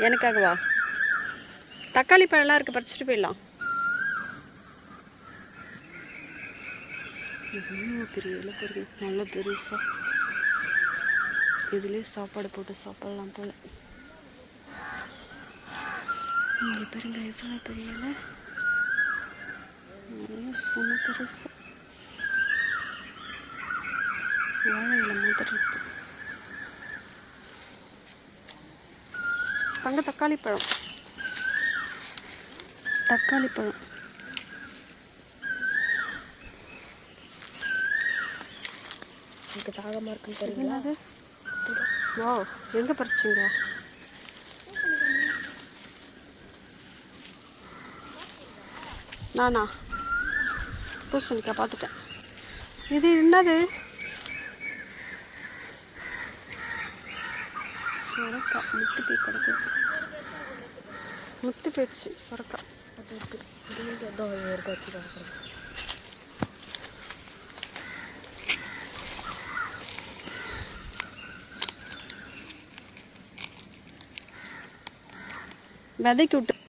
எனக்காகவா? தக்காளி பழம்லாம் இருக்குது, பறிச்சுட்டு போயிடலாம். இவ்வளோ பெரிய இலை பாருங்க, நல்லா பெருசா. இதுலேயே சாப்பாடு போட்டு சாப்பிடலாம் போல. இங்கே பாருங்க எவ்வளோ பெரிய இலை, செம்ம பெருசா. வாழை இலை மாதிரி இருக்கு. தங்க தக்காளி பழம், தக்காளி பழம். எனக்கு தாகமாக இருக்குன்னு தெரியுங்களா? வா, எங்கே பறிச்சிங்க? நானா பூசணிக்காய் பார்த்துட்டேன். இது என்னது? சொரக்கா முத்து போய் கிடக்குது. முத்து போயிடுச்சு சொரக்கா. அது இருக்குது, இது ஏதோ இருக்க வச்சு பார்க்குறேன். விதைக்கு விட்டு